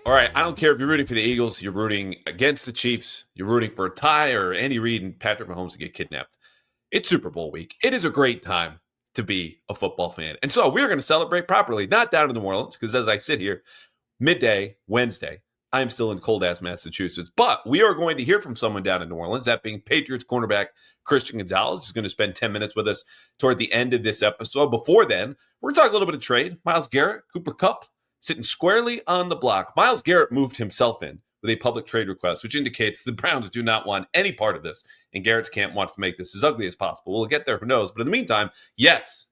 All right, I don't care if you're rooting for the Eagles, you're rooting against the Chiefs, you're rooting for a tie or Andy Reid and Patrick Mahomes to get kidnapped. It's Super Bowl week. It is a great time to be a football fan. And so we're going to celebrate properly, not down in New Orleans, because as I sit here, midday, Wednesday, I am still in cold-ass Massachusetts. But we are going to hear from someone down in New Orleans, that being Patriots cornerback Keion Gonzalez, who's going to spend 10 minutes with us toward the end of this episode. Before then, we're going to talk a little bit of trade. Myles Garrett, Kupp, sitting squarely on the block. Myles Garrett moved himself in with a public trade request, which indicates the Browns do not want any part of this, and Garrett's camp wants to make this as ugly as possible. We'll get there, who knows? But in the meantime, yes,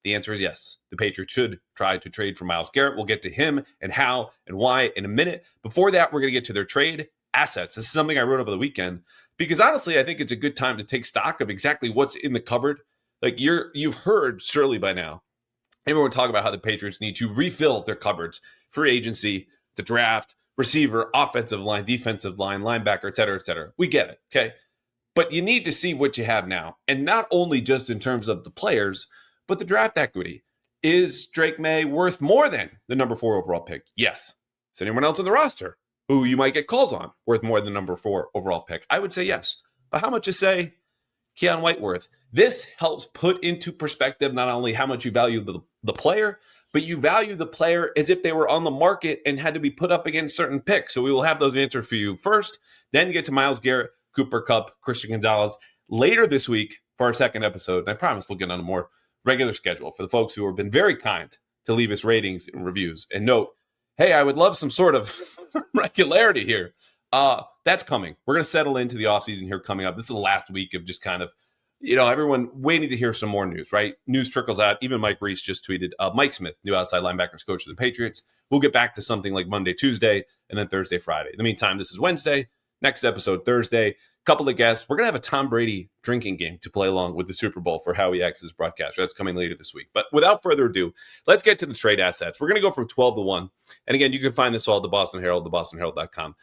the answer is yes. The Patriots should try to trade for Myles Garrett. We'll get to him and how and why in a minute. Before that, we're going to get to their trade assets. This is something I wrote over the weekend because honestly, I think it's a good time to take stock of exactly what's in the cupboard. Like you've heard surely by now, everyone talk about how the Patriots need to refill their cupboards, free agency, the draft, receiver, offensive line, defensive line, linebacker, et cetera, et cetera. We get it, okay? But you need to see what you have now. And not only just in terms of the players, but the draft equity. Is Drake Maye worth more than the number 4 overall pick? Yes. Is anyone else on the roster who you might get calls on worth more than the number 4 overall pick? I would say yes. But how much is, say, Keion White worth? This helps put into perspective not only how much you value the player, but you value the player as if they were on the market and had to be put up against certain picks. So we will have those answered for you first, then get to Myles Garrett, Kupp, Keion Gonzalez later this week for our second episode. And I promise we'll get on a more regular schedule for the folks who have been very kind to leave us ratings and reviews. And note, hey, I would love some sort of regularity here. That's coming. We're going to settle into the offseason here coming up. This is the last week of just kind of, everyone waiting to hear some more news, right? News trickles out. Even Mike Reese just tweeted, Mike Smith, new outside linebackers coach of the Patriots. We'll get back to something like Monday, Tuesday, and then Thursday, Friday. In the meantime, this is Wednesday. Next episode, Thursday. Couple of guests. We're going to have a Tom Brady drinking game to play along with the Super Bowl for Howie X's broadcaster. That's coming later this week. But without further ado, let's get to the trade assets. We're going to go from 12 to 1. And again, you can find this all at the Boston Herald, thebostonherald.com.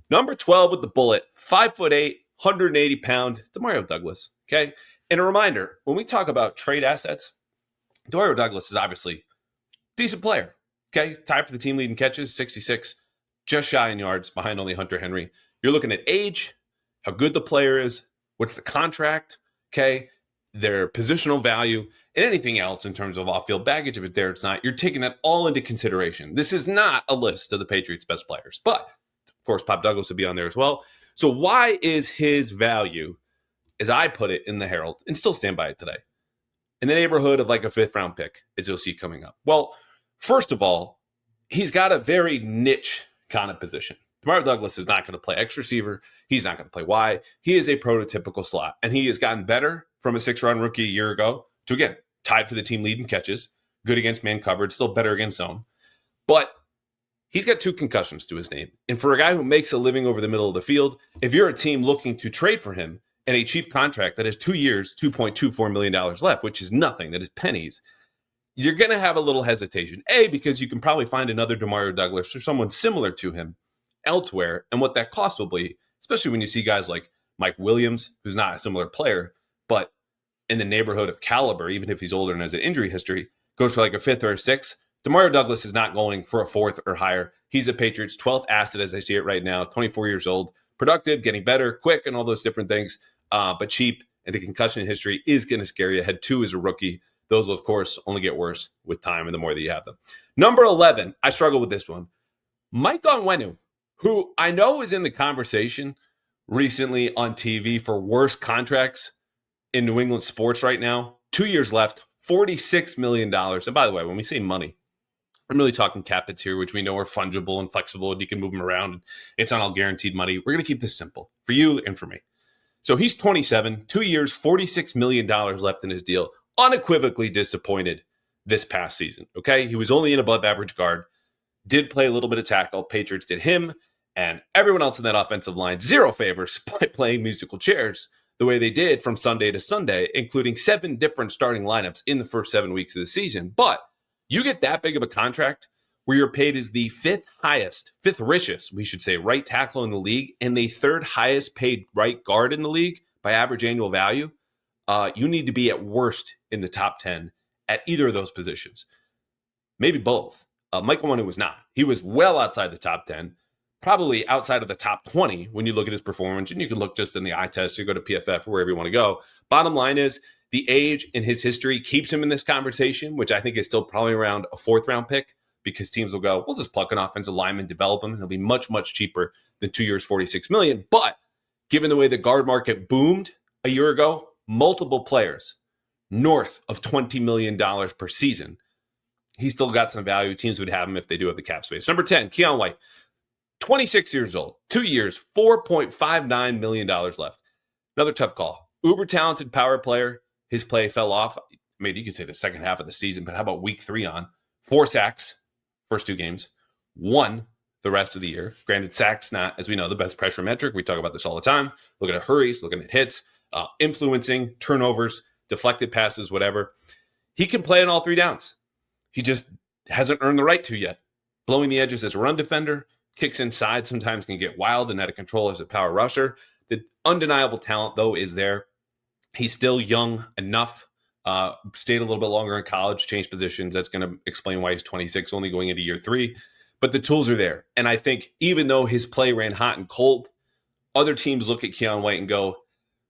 Number 12 with the bullet, 5'8", 180-pound, DeMario Douglas. Okay? And a reminder, when we talk about trade assets, DeMario Douglas is obviously a decent player. Okay? Tied for the team leading catches, 66, just shy in yards, behind only Hunter Henry. You're looking at age, how good the player is, what's the contract, okay, their positional value, and anything else in terms of off-field baggage. If it's there, it's not. You're taking that all into consideration. This is not a list of the Patriots' best players, but, of course, Pop Douglas would be on there as well. So why is his value, as I put it in the Herald, and still stand by it today, in the neighborhood of like a 5th-round pick, as you'll see coming up? Well, first of all, he's got a very niche kind of position. DeMario Douglas is not going to play X receiver. He's not going to play Y. He is a prototypical slot, and he has gotten better from a 6th-round rookie a year ago to, again, tied for the team lead in catches, good against man coverage, still better against zone. But he's got 2 concussions to his name. And for a guy who makes a living over the middle of the field, if you're a team looking to trade for him and a cheap contract that has 2 years, $2.24 million left, which is nothing, that is pennies, you're going to have a little hesitation. A, because you can probably find another DeMario Douglas or someone similar to him elsewhere, and what that cost will be, especially when you see guys like Mike Williams, who's not a similar player, but in the neighborhood of caliber, even if he's older and has an injury history, goes for like a 5th or a 6th. DeMario Douglas is not going for a 4th or higher. He's a Patriots 12th asset as I see it right now, 24 years old, productive, getting better, quick, and all those different things, but cheap, and the concussion history is going to scare you. Had 2 as a rookie. Those will, of course, only get worse with time and the more that you have them. Number 11, I struggle with this one. Mike Onwenu, who I know is in the conversation recently on TV for worst contracts in New England sports right now. 2 years left, $46 million. And by the way, when we say money, I'm really talking cap hits here, which we know are fungible and flexible, and you can move them around. It's not all guaranteed money. We're going to keep this simple for you and for me. So he's 27, 2 years, $46 million left in his deal. Unequivocally disappointed this past season, okay? He was only an above-average guard. Did play a little bit of tackle. Patriots did him and everyone else in that offensive line 0 favors by playing musical chairs the way they did from Sunday to Sunday, including 7 different starting lineups in the first 7 weeks of the season. But you get that big of a contract where you're paid as the 5th richest, we should say, right tackle in the league and the 3rd highest paid right guard in the league by average annual value. You need to be at worst in the top 10 at either of those positions. Maybe both. Michael Onwenu was not. He was well outside the top 10, probably outside of the top 20 when you look at his performance. And you can look just in the eye test, you go to PFF or wherever you want to go. Bottom line is the age and his history keeps him in this conversation, which I think is still probably around a 4th round pick, because teams will go, we'll just pluck an offensive lineman, develop him. He'll be much, much cheaper than 2 years, $46 million. But given the way the guard market boomed a year ago, multiple players north of $20 million per season, he's still got some value. Teams would have him if they do have the cap space. Number 10, Keion White, 26 years old, 2 years, $4.59 million left. Another tough call. Uber talented power player. His play fell off. I mean, you could say the second half of the season, but how about week 3 on? 4 sacks, first 2 games, 1 the rest of the year. Granted, sacks not, as we know, the best pressure metric. We talk about this all the time. Looking at hurries, looking at hits, influencing, turnovers, deflected passes, whatever. He can play on all 3 downs. He just hasn't earned the right to yet. Blowing the edges as a run defender, kicks inside, sometimes can get wild and out of control as a power rusher. The undeniable talent, though, is there. He's still young enough, stayed a little bit longer in college, changed positions. That's going to explain why he's 26, only going into year 3. But the tools are there. And I think even though his play ran hot and cold, other teams look at Keion White and go,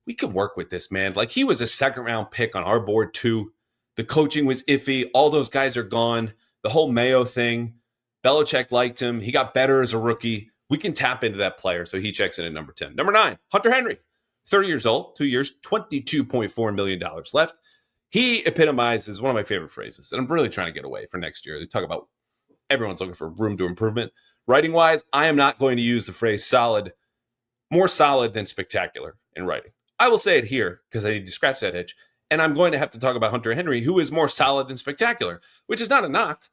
we can work with this, man. Like, he was a 2nd round pick on our board, too. The coaching was iffy. All those guys are gone. The whole Maye thing, Belichick liked him. He got better as a rookie. We can tap into that player. So he checks in at number 10. Number 9, Hunter Henry, 30 years old, 2 years, $22.4 million left. He epitomizes one of my favorite phrases that I'm really trying to get away for next year. They talk about everyone's looking for room to improvement. Writing-wise, I am not going to use the phrase solid, more solid than spectacular in writing. I will say it here because I need to scratch that itch. And I'm going to have to talk about Hunter Henry, who is more solid than spectacular, which is not a knock.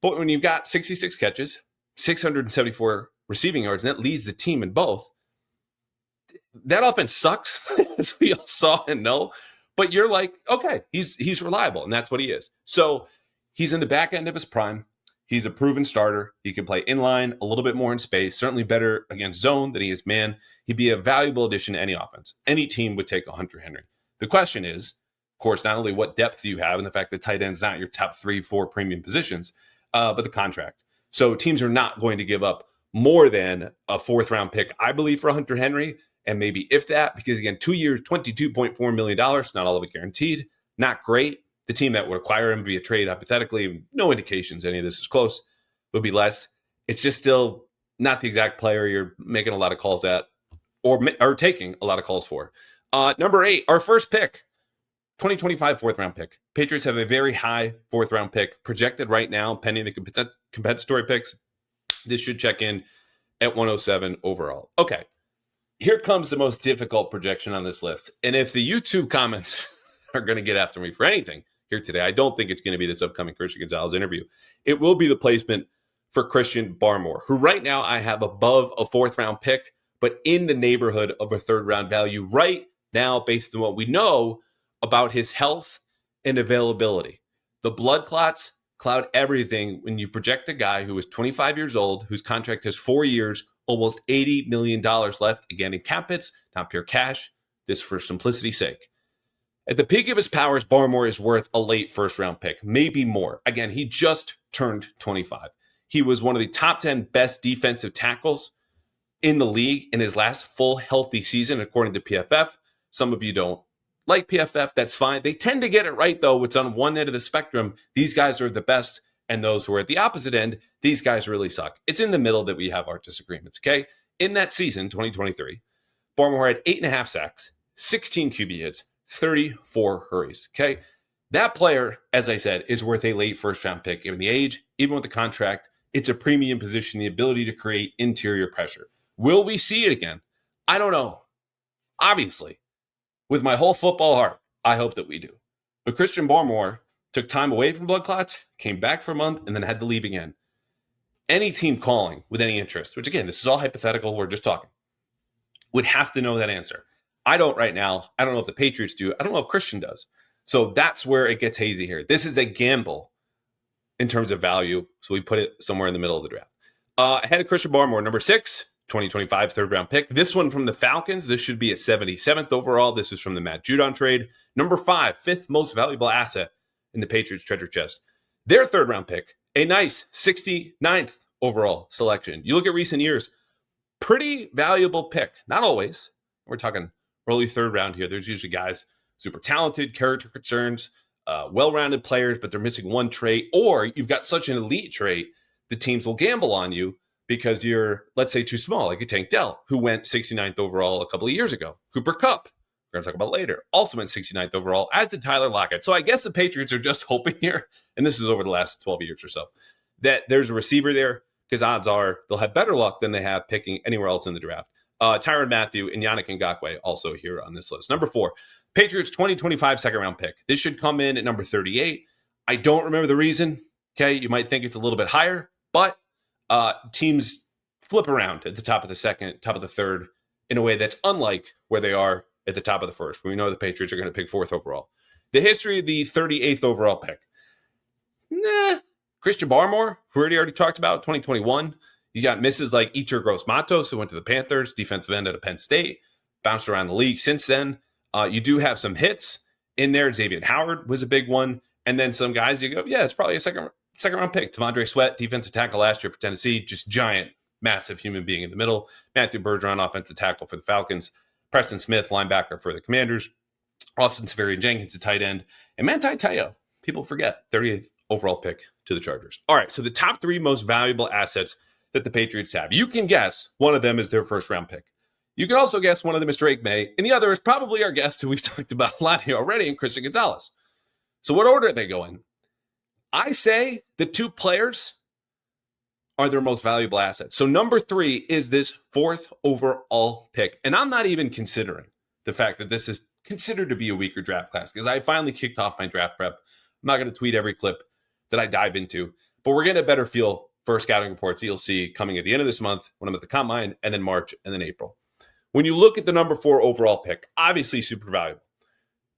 But when you've got 66 catches, 674 receiving yards, and that leads the team in both, that offense sucks, as we all saw and know. But you're like, okay, he's reliable, and that's what he is. So he's in the back end of his prime. He's a proven starter. He can play inline, a little bit more in space, certainly better against zone than he is man. He'd be a valuable addition to any offense. Any team would take a Hunter Henry. The question is, of course, not only what depth do you have and the fact that tight end's not your top 3-4 premium positions, but the contract. So teams are not going to give up more than a 4th round pick, I believe, for Hunter Henry, and maybe if that, because again, 2 years, $22.4 million, not all of it guaranteed, not great. The team that would acquire him via trade, hypothetically, no indications any of this is close, would be less. It's just still not the exact player you're making a lot of calls at or taking a lot of calls for. Number 8, our first pick, 2025 4th round pick. Patriots have a very high 4th round pick projected right now, pending the compensatory picks. This should check in at 107 overall. Okay, here comes the most difficult projection on this list. And if the YouTube comments are going to get after me for anything here today, I don't think it's going to be this upcoming Christian Gonzalez interview. It will be the placement for Christian Barmore, who right now I have above a 4th round pick, but in the neighborhood of a 3rd round value right now based on what we know about his health and availability. The blood clots cloud everything when you project a guy who is 25 years old, whose contract has 4 years, almost $80 million left, again in cap hits, not pure cash, this for simplicity's sake. At the peak of his powers, Barmore is worth a late 1st round pick, maybe more. Again, he just turned 25. He was one of the top 10 best defensive tackles in the league in his last full healthy season, according to PFF. Some of you don't like PFF, that's fine. They tend to get it right, though. It's on one end of the spectrum. These guys are the best, and those who are at the opposite end, these guys really suck. It's in the middle that we have our disagreements, okay? In that season, 2023, Barmore had 8.5 sacks, 16 QB hits, 34 hurries, okay? That player, as I said, is worth a late 1st round pick. Given the age, even with the contract, it's a premium position, the ability to create interior pressure. Will we see it again? I don't know. Obviously, with my whole football heart, I hope that we do. But Christian Barmore took time away from blood clots, came back for a month, and then had to leave again. Any team calling with any interest, which again, this is all hypothetical, we're just talking, would have to know that answer. I don't right now. I don't know if the Patriots do. I don't know if Christian does. So that's where it gets hazy here. This is a gamble in terms of value. So we put it somewhere in the middle of the draft. Ahead of Christian Barmore, number 6, 2025 3rd round pick. This one from the Falcons. This should be at 77th overall. This is from the Matt Judon trade. Number 5, 5th most valuable asset in the Patriots treasure chest. Their 3rd round pick a nice 69th overall selection. You look at recent years, pretty valuable pick. Not always. We're talking early third round here. There's usually guys super talented, character concerns, well-rounded players, but they're missing one trait, or you've got such an elite trait, the teams will gamble on you because you're, let's say, too small, like a Tank Dell, who went 69th overall a couple of years ago. Cooper Kupp, we're going to talk about later, also went 69th overall, as did Tyler Lockett. So I guess the Patriots are just hoping here, and this is over the last 12 years or so, that there's a receiver there, because odds are they'll have better luck than they have picking anywhere else in the draft. Tyrann Mathieu and Yannick Ngakoue also here on this list. Number 4, Patriots 2025 second-round pick. This should come in at number 38. I don't remember the reason. Okay, you might think it's a little bit higher, but teams flip around at the top of the second, top of the third, in a way that's unlike where they are at the top of the first. We know the Patriots are going to pick 4th overall. The history of the 38th overall pick. Christian Barmore, who we already talked about, 2021. You got misses like Iker Gross-Matos, who went to the Panthers, defensive end out of Penn State, bounced around the league since then. You do have some hits in there. Xavier Howard was a big one. And then some guys you go, yeah, it's probably a second round pick. T'Vondre Sweat, defensive tackle last year for Tennessee, just giant, massive human being in the middle. Matthew Bergeron, offensive tackle for the Falcons. Preston Smith, linebacker for the Commanders. Austin Seferian-Jenkins, a tight end. And Manti Te'o, people forget, 38th overall pick to the Chargers. All right, so the top 3 most valuable assets that the Patriots have. You can guess one of them is their first round pick. You can also guess one of them is Drake Maye, and the other is probably our guest who we've talked about a lot here already, and Christian Gonzalez. So what order are they going? I say the 2 players are their most valuable assets. So number 3 is this 4th overall pick. And I'm not even considering the fact that this is considered to be a weaker draft class, because I finally kicked off my draft prep. I'm not going to tweet every clip that I dive into, but we're getting a better feel for scouting reports that you'll see coming at the end of this month when I'm at the Combine, and then March, and then April. When you look at the number 4 overall pick, obviously super valuable.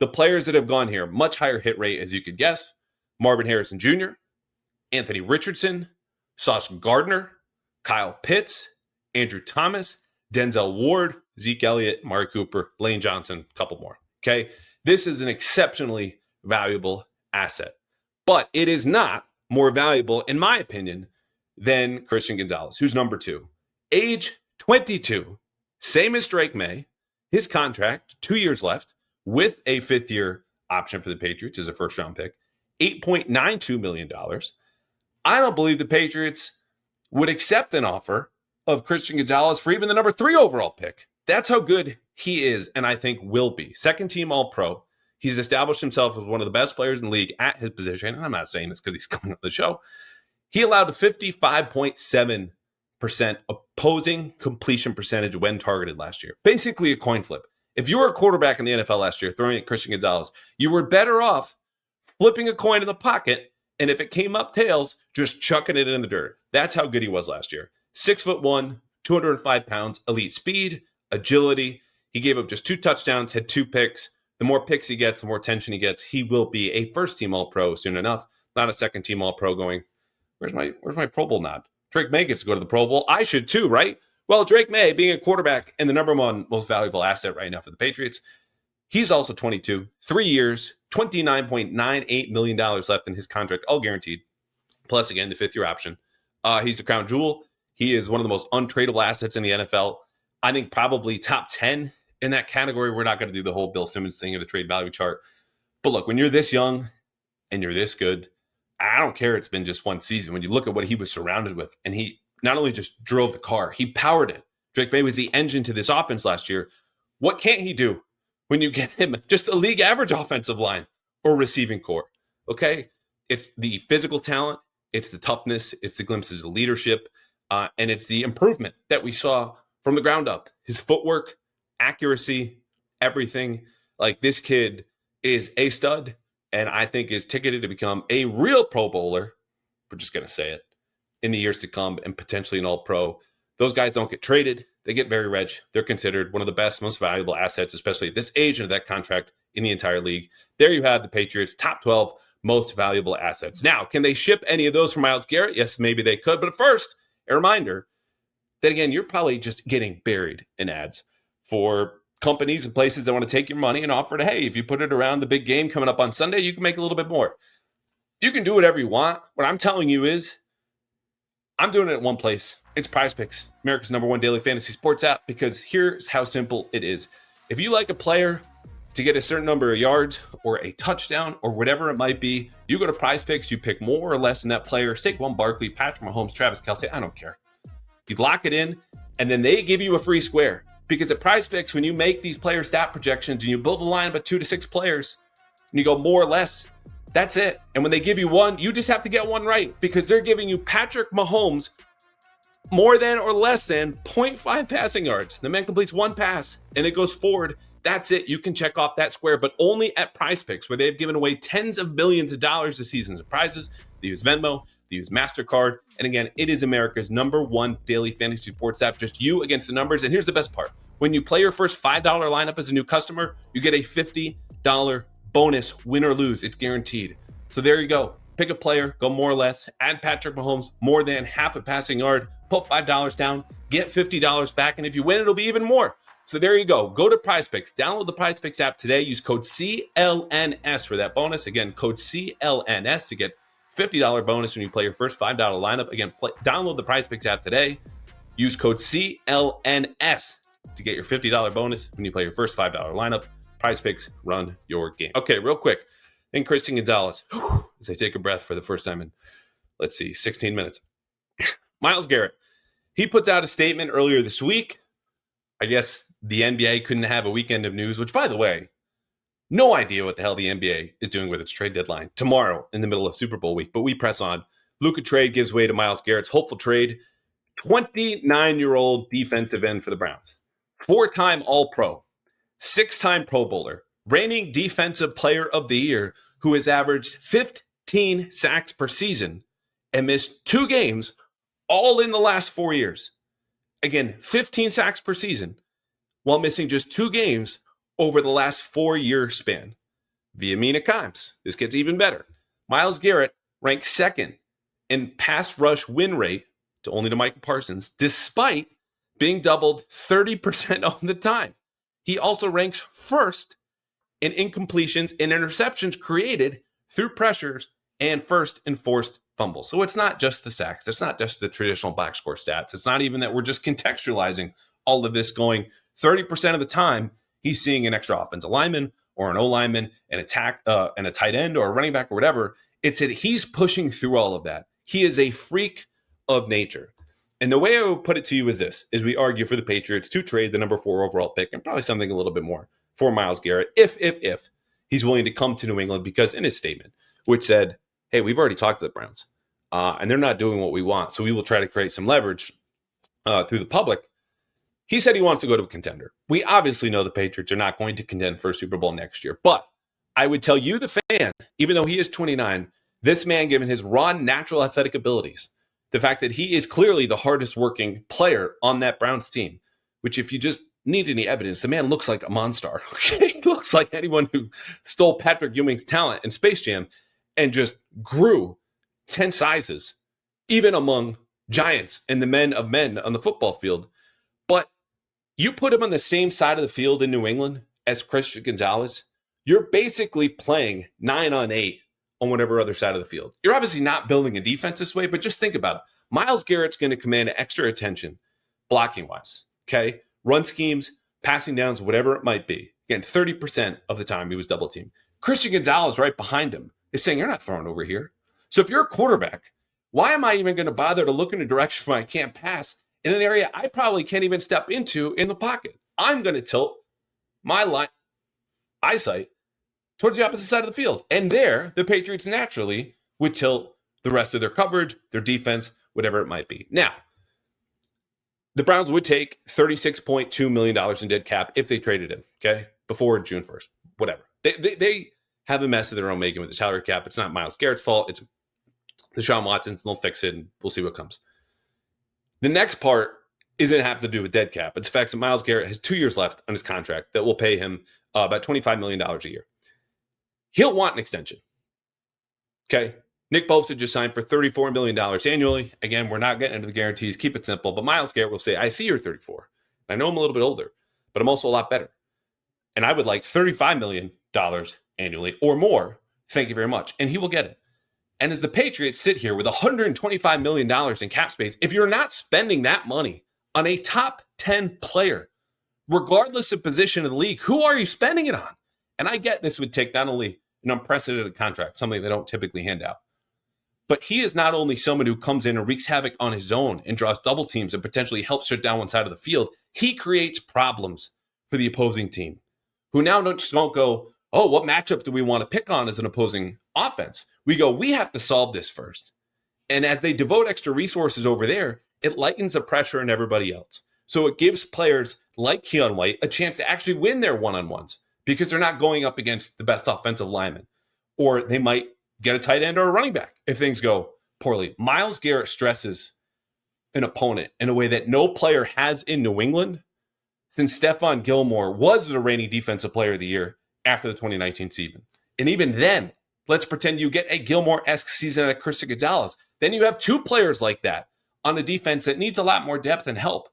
The players that have gone here, much higher hit rate as you could guess. Marvin Harrison Jr., Anthony Richardson, Sauce Gardner, Kyle Pitts, Andrew Thomas, Denzel Ward, Zeke Elliott, Mari Cooper, Lane Johnson, a couple more. Okay, this is an exceptionally valuable asset, but it is not more valuable, in my opinion, than Christian Gonzalez, who's number 2. Age 22, same as Drake Maye. His contract, 2 years left, with a 5th-year option for the Patriots as a first-round pick, $8.92 million. I don't believe the Patriots would accept an offer of Christian Gonzalez for even the number 3 overall pick. That's how good he is, and I think will be. Second-team All-Pro. He's established himself as one of the best players in the league at his position. And I'm not saying this because he's coming on the show. He allowed a 55.7% opposing completion percentage when targeted last year. Basically a coin flip. If you were a quarterback in the NFL last year throwing at Christian Gonzalez, you were better off flipping a coin in the pocket, and if it came up tails, just chucking it in the dirt. That's how good he was last year. 6'1", 205 pounds, elite speed, agility. He gave up just 2 touchdowns, had 2 picks. The more picks he gets, the more attention he gets. He will be a first-team All-Pro soon enough, not a second-team All-Pro going, where's my Pro Bowl nod? Drake Maye gets to go to the Pro Bowl. I should too, right? Well, Drake Maye, being a quarterback and the number 1 most valuable asset right now for the Patriots, he's also 22, 3 years, $29.98 million left in his contract, all guaranteed. Plus, again, the 5th-year option. He's the crown jewel. He is one of the most untradeable assets in the NFL. I think probably top 10 in that category. We're not going to do the whole Bill Simmons thing of the trade value chart. But look, when you're this young and you're this good, I don't care it's been just one season. When you look at what he was surrounded with, and he not only just drove the car, he powered it. Drake Maye was the engine to this offense last year. What can't he do when you get him just a league average offensive line or receiving core? Okay? It's the physical talent, it's the toughness, it's the glimpses of leadership, and it's the improvement that we saw from the ground up. His footwork, accuracy, everything. Like, this kid is a stud, and I think is ticketed to become a real Pro Bowler. We're just going to say it in the years to come, and potentially an All-Pro. Those guys don't get traded. They get very rich. They're considered one of the best, most valuable assets, especially at this age and that contract in the entire league. There you have the Patriots' top 12 most valuable assets. Now, can they ship any of those for Myles Garrett? Yes, maybe they could. But first, a reminder that, again, you're probably just getting buried in ads for companies and places that want to take your money and offer to, hey, if you put it around the big game coming up on Sunday, you can make a little bit more. You can do whatever you want. What I'm telling you is I'm doing it at one place. It's Prizepicks, America's #1 daily fantasy sports app, because here's how simple it is. If you like a player to get a certain number of yards or a touchdown or whatever it might be, you go to Prizepicks, you pick more or less than that player, Saquon Barkley, Patrick Mahomes, Travis Kelce, I don't care. You lock it in, and then they give you a free square. Because at Prizepicks, when you make these player stat projections and you build a line of 2 to 6 players, and you go more or less, that's it. And when they give you one, you just have to get one right, because they're giving you Patrick Mahomes more than or less than 0.5 passing yards. The man completes one pass and it goes forward. That's it. You can check off that square, but only at Prizepicks, where they've given away tens of millions of dollars this season in prizes. They use Venmo, they use MasterCard. And again, it is America's #1 daily fantasy sports app. Just you against the numbers. And here's the best part. When you play your first $5 lineup as a new customer, you get a $50 bonus, win or lose. It's guaranteed. So there you go. Pick a player, go more or less, add Patrick Mahomes more than half a passing yard, put $5 down, get $50 back, and if you win, it'll be even more. So there you go. Go to Prizepicks, download the Prizepicks app today, use code CLNS for that bonus. Again, code CLNS to get $50 bonus when you play your first $5 lineup. Again, download the Prizepicks app today, use code CLNS to get your $50 bonus when you play your first $5 lineup. Prizepicks, run your game. Okay, real quick. And Christian Gonzalez, as I take a breath for the first time in, 16 minutes. Myles Garrett, he puts out a statement earlier this week. I guess the NBA couldn't have a weekend of news, which, by the way, no idea what the hell the NBA is doing with its trade deadline tomorrow in the middle of Super Bowl week. But we press on. Luka trade gives way to Myles Garrett's hopeful trade. 29-year-old defensive end for the Browns. 4-time All-Pro. 6-time Pro Bowler. Reigning Defensive Player of the Year, who has averaged 15 sacks per season and missed 2 games all in the last 4 years. Again, 15 sacks per season while missing just 2 games over the last 4-year span. Via Mina Kimes. This gets even better. Myles Garrett ranked 2nd in pass rush win rate only to Michael Parsons, despite being doubled 30% of the time. He also ranks 1st in incompletions and interceptions created through pressures and 1st in forced fumbles. So it's not just the sacks. It's not just the traditional box score stats. It's not even that we're just contextualizing all of this, going 30% of the time he's seeing an extra offensive lineman or an O-lineman, an attack, and a tight end or a running back or whatever. It's that he's pushing through all of that. He is a freak of nature. And the way I would put it to you is this, is we argue for the Patriots to trade the #4 overall pick and probably something a little bit more for Myles Garrett if he's willing to come to New England, because in his statement, which said, hey, we've already talked to the Browns and they're not doing what we want, so we will try to create some leverage through the public. He said he wants to go to a contender. We obviously know the Patriots are not going to contend for a Super Bowl next year, but I would tell you, the fan, even though he is 29, this man, given his raw natural athletic abilities, the fact that he is clearly the hardest working player on that Browns team, which, if you just need any evidence, the man looks like a monster. Okay? He looks like anyone who stole Patrick Ewing's talent in Space Jam and just grew 10 sizes, even among giants and the men of men on the football field. But you put him on the same side of the field in New England as Christian Gonzalez, you're basically playing 9-on-8 on whatever other side of the field. You're obviously not building a defense this way, but just think about it. Myles Garrett's going to command extra attention blocking-wise, okay? Run schemes, passing downs, whatever it might be. Again, 30% of the time he was double-teamed. Christian Gonzalez right behind him is saying, you're not throwing over here. So if you're a quarterback, why am I even going to bother to look in a direction where I can't pass in an area I probably can't even step into in the pocket? I'm going to tilt my eyesight towards the opposite side of the field. And there, the Patriots naturally would tilt the rest of their coverage, their defense, whatever it might be. Now, the Browns would take $36.2 million in dead cap if they traded him, okay, before June 1st, whatever. They have a mess of their own making with the salary cap. It's not Myles Garrett's fault. It's Deshaun Watson's. They'll fix it, and we'll see what comes. The next part isn't have to do with dead cap. It's the fact that Myles Garrett has 2 years left on his contract that will pay him about $25 million a year. He'll want an extension. Okay. Nick Bosa just signed for $34 million annually. Again, we're not getting into the guarantees. Keep it simple. But Myles Garrett will say, I see you're 34. I know I'm a little bit older, but I'm also a lot better. And I would like $35 million annually or more. Thank you very much. And he will get it. And as the Patriots sit here with $125 million in cap space, if you're not spending that money on a top 10 player, regardless of position in the league, who are you spending it on? And I get this would take not only an unprecedented contract, something they don't typically hand out, but he is not only someone who comes in and wreaks havoc on his own and draws double teams and potentially helps shut down one side of the field. He creates problems for the opposing team, who now don't go, oh, what matchup do we want to pick on as an opposing offense? We go, we have to solve this first. And as they devote extra resources over there, it lightens the pressure on everybody else. So it gives players like Keion White a chance to actually win their one-on-ones because they're not going up against the best offensive lineman. Or they might get a tight end or a running back if things go poorly. Myles Garrett stresses an opponent in a way that no player has in New England since Stephon Gilmore was the reigning defensive player of the year after the 2019 season. And even then, let's pretend you get a Gilmore-esque season at Christian Gonzalez. Then you have two players like that on a defense that needs a lot more depth and help.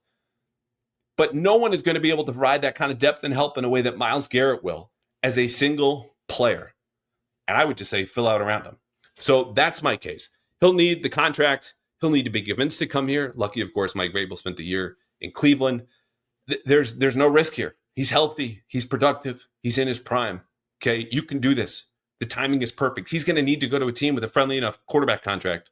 But no one is going to be able to provide that kind of depth and help in a way that Myles Garrett will as a single player. And I would just say fill out around him. So that's my case. He'll need the contract. He'll need to be convinced to come here. Lucky, of course, Mike Vrabel spent the year in Cleveland. There's no risk here. He's healthy. He's productive. He's in his prime. Okay, you can do this. The timing is perfect. He's going to need to go to a team with a friendly enough quarterback contract.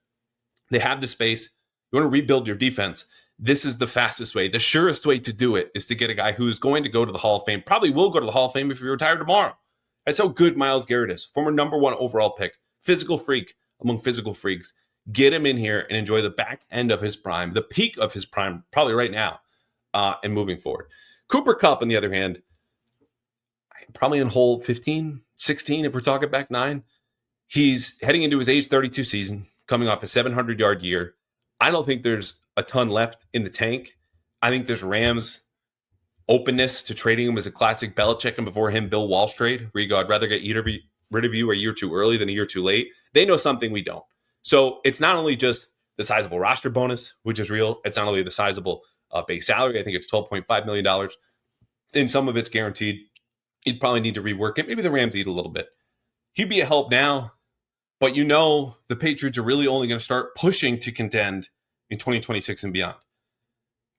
They have the space. You want to rebuild your defense. This is the fastest way. The surest way to do it is to get a guy who's going to go to the Hall of Fame. Probably will go to the Hall of Fame if he retired tomorrow. That's how good Myles Garrett is. Former number 1 overall pick. Physical freak among physical freaks. Get him in here and enjoy the back end of his prime, the peak of his prime, probably right now, and moving forward. Cooper Kupp, on the other hand, probably in hole 15, 16, if we're talking back 9. He's heading into his age 32 season, coming off a 700-yard year. I don't think there's a ton left in the tank. I think there's Rams' openness to trading him as a classic Belichick and before him Bill Walsh trade, where you go, I'd rather get rid of you a year too early than a year too late. They know something we don't. So it's not only just the sizable roster bonus, which is real. It's not only the sizable base salary. I think it's $12.5 million. And some of it's guaranteed. You'd probably need to rework it. Maybe the Rams eat a little bit. He'd be a help now, but you know the Patriots are really only going to start pushing to contend in 2026 and beyond.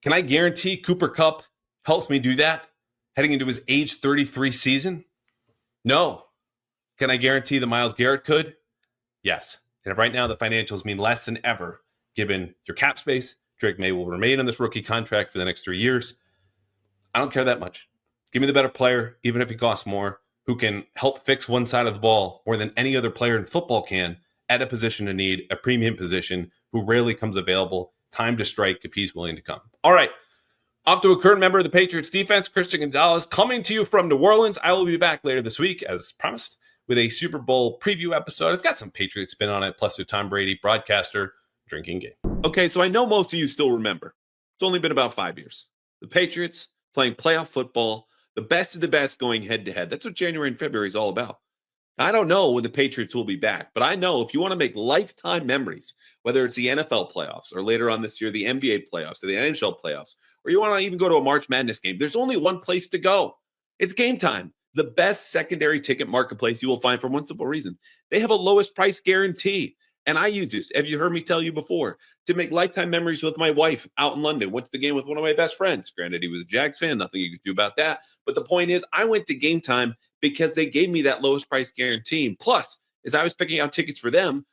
Can I guarantee Cooper Kupp helps me do that heading into his age 33 season? No. Can I guarantee that Myles Garrett could? Yes. And if right now the financials mean less than ever, given your cap space, Drake Maye will remain on this rookie contract for the next 3 years. I don't care that much. Give me the better player, even if he costs more, who can help fix one side of the ball more than any other player in football can at a position of need, a premium position, who rarely comes available. Time to strike if he's willing to come. All right. Off to a current member of the Patriots defense, Christian Gonzalez, coming to you from New Orleans. I will be back later this week, as promised, with a Super Bowl preview episode. It's got some Patriots spin on it, plus with Tom Brady, broadcaster, drinking game. Okay, so I know most of you still remember. It's only been about 5 years. The Patriots playing playoff football, the best of the best going head-to-head. That's what January and February is all about. I don't know when the Patriots will be back, but I know if you want to make lifetime memories, whether it's the NFL playoffs or later on this year, the NBA playoffs or the NHL playoffs, or you want to even go to a March Madness game, there's only one place to go. It's Gametime, the best secondary ticket marketplace you will find for one simple reason. They have a lowest price guarantee. And I use this, have you heard me tell you before, to make lifetime memories with my wife out in London. Went to the game with one of my best friends. Granted, he was a Jags fan, nothing you could do about that. But the point is, I went to Gametime because they gave me that lowest price guarantee. Plus, as I was picking out tickets for them,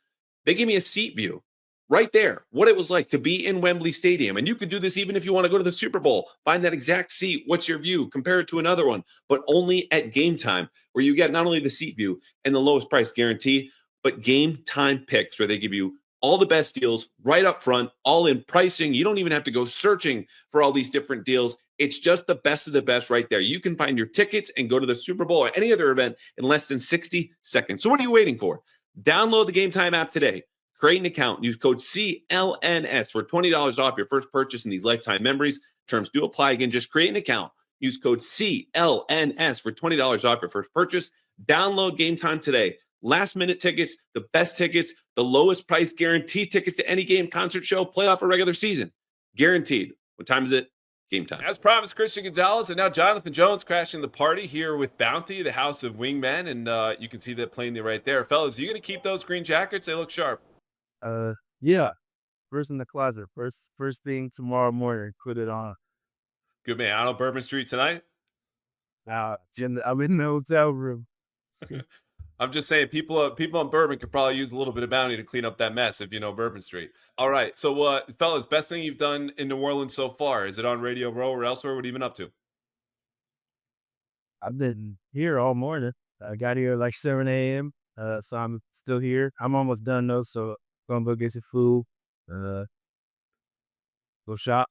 they gave me a seat view right there, what it was like to be in Wembley Stadium. And you could do this even if you want to go to the Super Bowl. Find that exact seat. What's your view? Compare it to another one, but only at Gametime, where you get not only the seat view and the lowest price guarantee, but Gametime picks, where they give you all the best deals right up front, all in pricing. You don't even have to go searching for all these different deals. It's just the best of the best right there. You can find your tickets and go to the Super Bowl or any other event in less than 60 seconds. So what are you waiting for? Download the Gametime app today. Create an account. Use code CLNS for $20 off your first purchase in these lifetime memories. Terms do apply. Again, just create an account. Use code CLNS for $20 off your first purchase. Download Gametime today. Last minute tickets, the best tickets, the lowest price guaranteed tickets to any game, concert, show, playoff, or regular season. Guaranteed. What time is it? Game time. As promised, Christian Gonzalez and now Jonathan Jones crashing the party here with Bounty, the House of Wingmen, and you can see that plainly right there. Fellas, you going to keep those green jackets? They look sharp. Yeah. First in the closet. First thing tomorrow morning. Put it on. Good man. Out on Bourbon Street tonight? I'm in the hotel room. I'm just saying, people on Bourbon could probably use a little bit of Bounty to clean up that mess if you know Bourbon Street. All right, so fellas, best thing you've done in New Orleans so far? Is it on Radio Row or elsewhere? What have you been up to? I've been here all morning. I got here like 7 a.m. So I'm still here. I'm almost done though, so gonna go get some food. Go shop.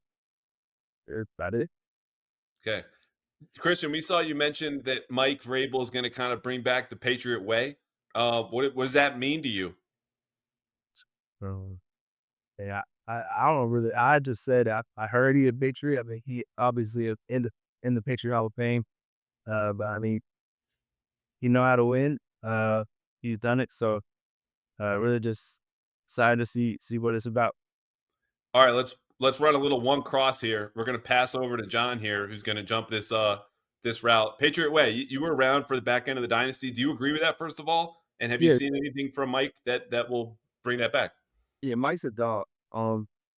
That's about it. Okay, Christian, we saw you mention that Mike Vrabel is going to kind of bring back the Patriot way. What does that mean to you? Um, yeah, I don't really. I just said I heard he a Patriot. I mean, he obviously in the Patriot Hall of Fame. But I mean, he know how to win. He's done it. So really just excited to see what it's about. All right, let's run a little one cross here. We're going to pass over to John here, who's going to jump this route. Patriot way. You were around for the back end of the dynasty. Do you agree with that? First of all, and have you Yeah, seen anything from Mike that will bring that back? yeah, Mike's a dog.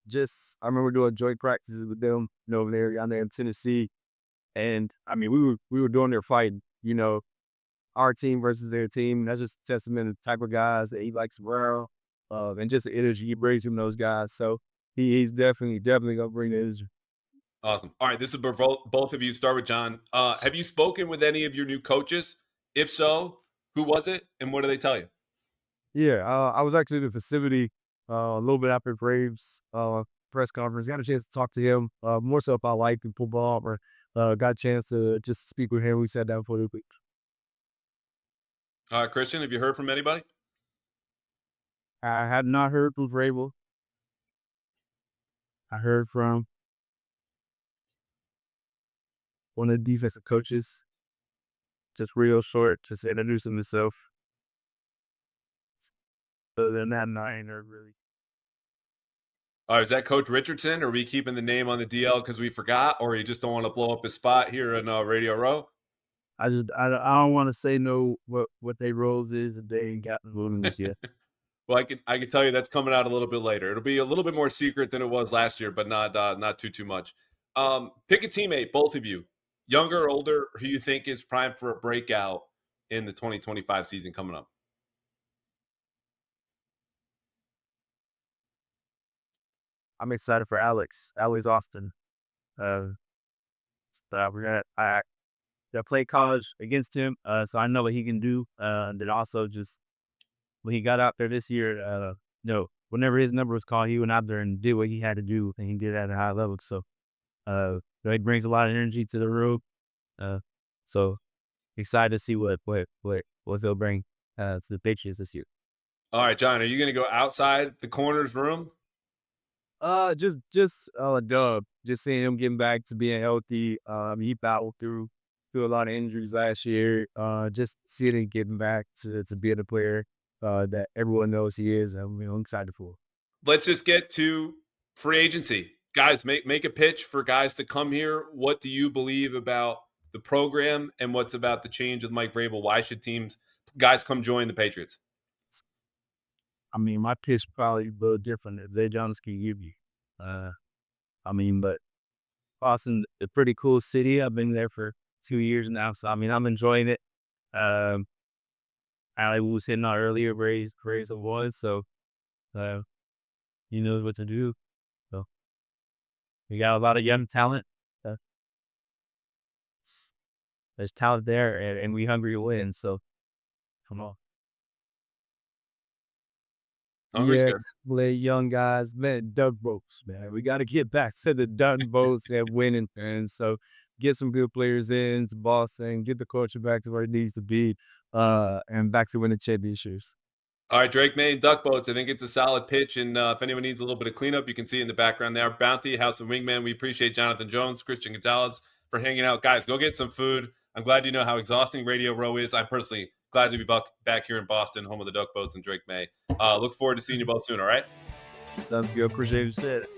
Just I remember doing joint practices with them, over there down there in Tennessee, and I mean we were doing their fighting, our team versus their team. That's just a testament to the type of guys that he likes around, and just the energy he brings from those guys. So he's definitely gonna bring the energy. Awesome. All right, this is for both of you. Start with John. Have you spoken with any of your new coaches? If so, who was it, and what do they tell you? Yeah, I was actually in the facility a little bit after Braves press conference. Got a chance to talk to him more so about life and football, or got a chance to just speak with him. We sat down for the week. Christian, have you heard from anybody? I had not heard from Vrabel. I heard from one of the defensive coaches, just real short, just introducing himself. Other than that, no, I ain't heard really. All right, is that Coach Richardson? Or are we keeping the name on the DL because we forgot, or you just don't want to blow up his spot here in Radio Row? I don't want to say no what they roles is if they ain't gotten moving this yet. Well, I can tell you that's coming out a little bit later. It'll be a little bit more secret than it was last year, but not too much. Pick a teammate, both of you, younger or older, who you think is primed for a breakout in the 2025 season coming up. I'm excited for Alex Austin. We're gonna I played college against him, so I know what he can do. And then also just when he got out there this year, whenever his number was called, he went out there and did what he had to do, and he did it at a high level. So, he brings a lot of energy to the room. So excited to see what they'll bring to the Patriots this year. All right, John, are you going to go outside the corners room? Just a dub. Just seeing him getting back to being healthy. He battled through a lot of injuries last year. Just seeing him getting back to being a player that everyone knows he is. I'm excited for. Let's just get to free agency. Guys, make a pitch for guys to come here. What do you believe about the program and what's about the change with Mike Vrabel? Why should guys come join the Patriots? I mean, my pitch probably a little different if they just can give you. But Boston, a pretty cool city. I've been there for 2 years now, so I mean, I'm enjoying it. Ali was hitting out earlier, raised a one, so he knows what to do. So we got a lot of young talent. There's talent there, and we hungry to win. So come on. Hungry's Yeah, good. play young guys, man. Dunk boats, man. We got to get back to the dunk boats and winning, and so get some good players in to Boston, get the culture back to where it needs to be, and back to winning championships. All right, Drake, Maye, and Duck Boats. I think it's a solid pitch. And if anyone needs a little bit of cleanup, you can see in the background there. Bounty, House of Wingman. We appreciate Jonathan Jones, Christian Gonzalez for hanging out. Guys, go get some food. I'm glad you know how exhausting Radio Row is. I'm personally glad to be back here in Boston, home of the Duck Boats and Drake Maye. Look forward to seeing you both soon, all right? Sounds good. Appreciate it.